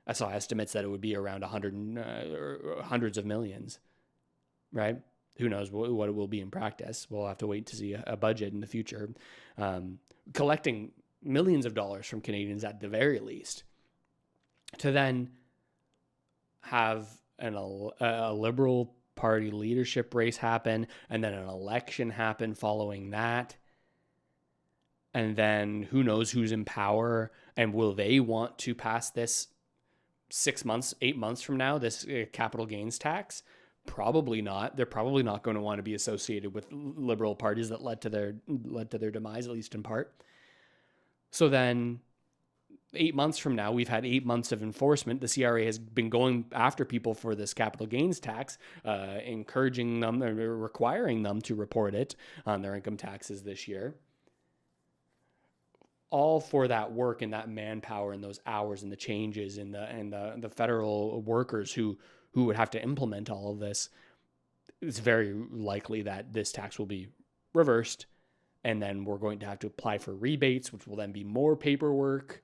I saw estimates that it would be around 100 or hundreds of millions, right? Who knows what it will be in practice? We'll have to wait to see a budget in the future. Collecting millions of dollars from Canadians at the very least, to then have a Liberal Party leadership race happen, and then an election happen following that. And then who knows who's in power, and will they want to pass this 6 months, 8 months from now, this capital gains tax? Probably not. They're probably not going to want to be associated with liberal parties that led to their demise, at least in part. So then 8 months from now, we've had 8 months of enforcement. The CRA has been going after people for this capital gains tax, encouraging them or requiring them to report it on their income taxes this year. All for that work and that manpower and those hours and the changes and the federal workers who would have to implement all of this. It's very likely that this tax will be reversed, and then we're going to have to apply for rebates, which will then be more paperwork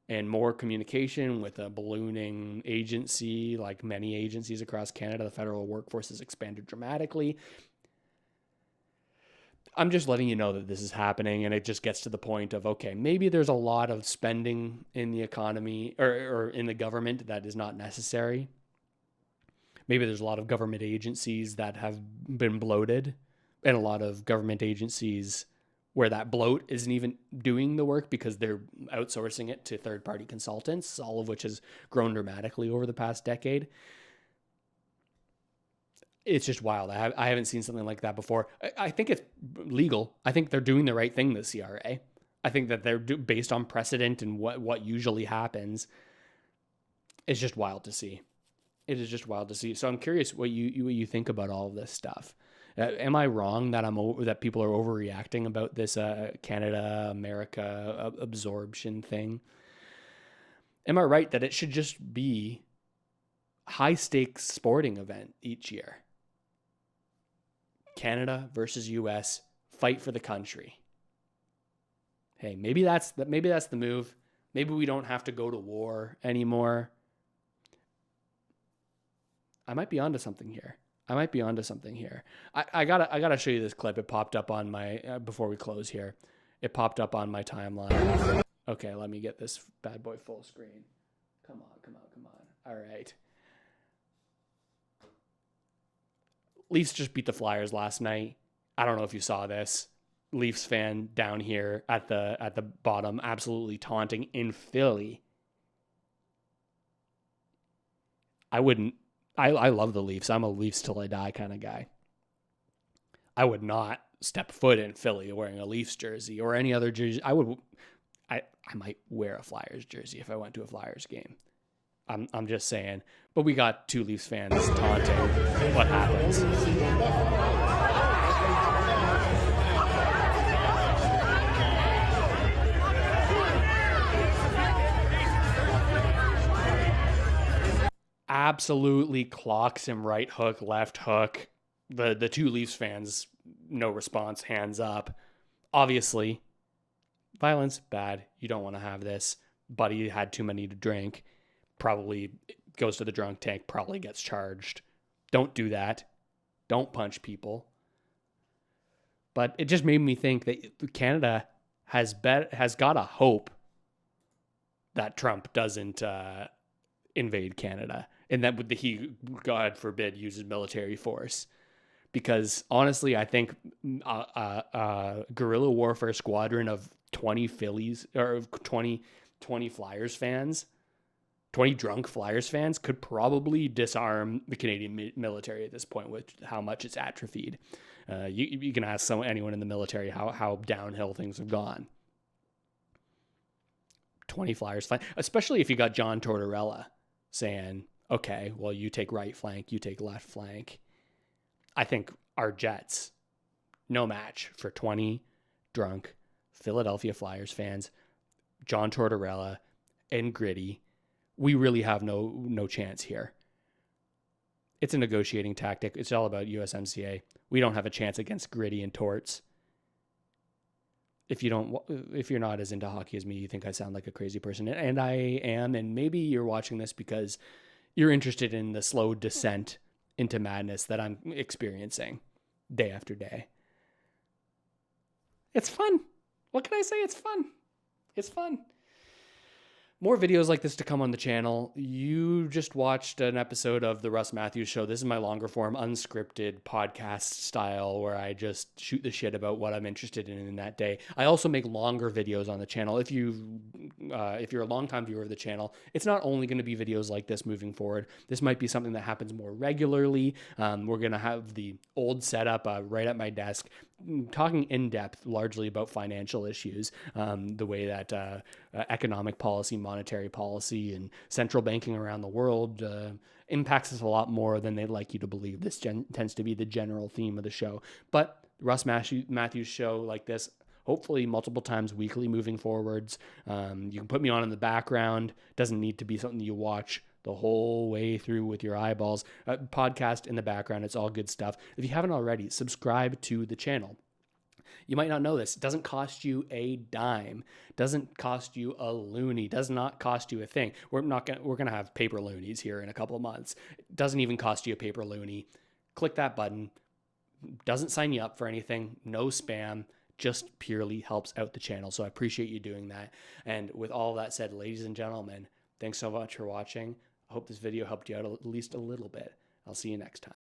and more communication with a ballooning agency. Like many agencies across Canada, the federal workforce has expanded dramatically. I'm just letting you know that this is happening, and it just gets to the point of, okay, maybe there's a lot of spending in the economy or in the government that is not necessary. Maybe there's a lot of government agencies that have been bloated, and a lot of government agencies where that bloat isn't even doing the work because they're outsourcing it to third-party consultants, all of which has grown dramatically over the past decade. It's just wild. I haven't seen something like that before. I think it's legal. I think they're doing the right thing, the CRA. I think that they're based on precedent and what usually happens. It's just wild to see. It is just wild to see. So I'm curious what you think about all of this stuff. Am I wrong that that people are overreacting about this Canada, America absorption thing? Am I right that it should just be high stakes sporting event each year? Canada versus US, fight for the country. Hey, maybe that's the move. Maybe we don't have to go to war anymore. I might be onto something here. I gotta show you this clip. It popped up on my before we close here. It popped up on my timeline. Okay, let me get this bad boy full screen. Come on. All right. Leafs just beat the Flyers last night. I don't know if you saw this. Leafs fan down here at the bottom, absolutely taunting in Philly. I love the Leafs. I'm a Leafs till I die kind of guy. I would not step foot in Philly wearing a Leafs jersey or any other jersey. I might wear a Flyers jersey if I went to a Flyers game. I'm just saying. But we got two Leafs fans taunting. What happens? Absolutely clocks him right hook, left hook. The two Leafs fans, no response, hands up. Obviously, violence, bad. You don't want to have this. Buddy had too many to drink. Probably goes to the drunk tank, probably gets charged. Don't do that. Don't punch people. But it just made me think that Canada has got a hope that Trump doesn't invade Canada, and that he, God forbid, uses military force. Because honestly, I think a guerrilla warfare squadron of 20 Phillies or 20 Flyers fans, 20 drunk Flyers fans could probably disarm the Canadian military at this point with how much it's atrophied. You can ask anyone in the military how downhill things have gone. 20 Flyers flank, especially if you got John Tortorella saying, okay, well, you take right flank, you take left flank. I think our Jets, no match for 20 drunk Philadelphia Flyers fans, John Tortorella and Gritty. We really have no chance here. It's a negotiating tactic. It's all about USMCA. We don't have a chance against Gritty and Torts. if you're not as into hockey as me, you think I sound like a crazy person, and I am. And maybe you're watching this because you're interested in the slow descent into madness that I'm experiencing day after day. It's fun. What can I say? It's fun. It's fun. More videos like this to come on the channel. You just watched an episode of the Russ Matthews Show. This is my longer form, unscripted podcast style where I just shoot the shit about what I'm interested in that day. I also make longer videos on the channel. If you're a longtime viewer of the channel, it's not only going to be videos like this moving forward. This might be something that happens more regularly. We're going to have the old setup right at my desk, talking in depth largely about financial issues, the way that economic policy, monetary policy, and central banking around the world impacts us a lot more than they'd like you to believe. This tends to be the general theme of the show. But Russ Matthews Show like this, hopefully multiple times weekly moving forwards. You can put me on in the background. Doesn't need to be something you watch the whole way through with your eyeballs. Podcast in the background. It's all good stuff. If you haven't already, subscribe to the channel. You might not know this. It doesn't cost you a dime. Doesn't cost you a loony. Does not cost you a thing. We're gonna have paper loonies here in a couple of months. It doesn't even cost you a paper loony. Click that button. Doesn't sign you up for anything. No spam. Just purely helps out the channel. So I appreciate you doing that. And with all that said, ladies and gentlemen, thanks so much for watching. I hope this video helped you out at least a little bit. I'll see you next time.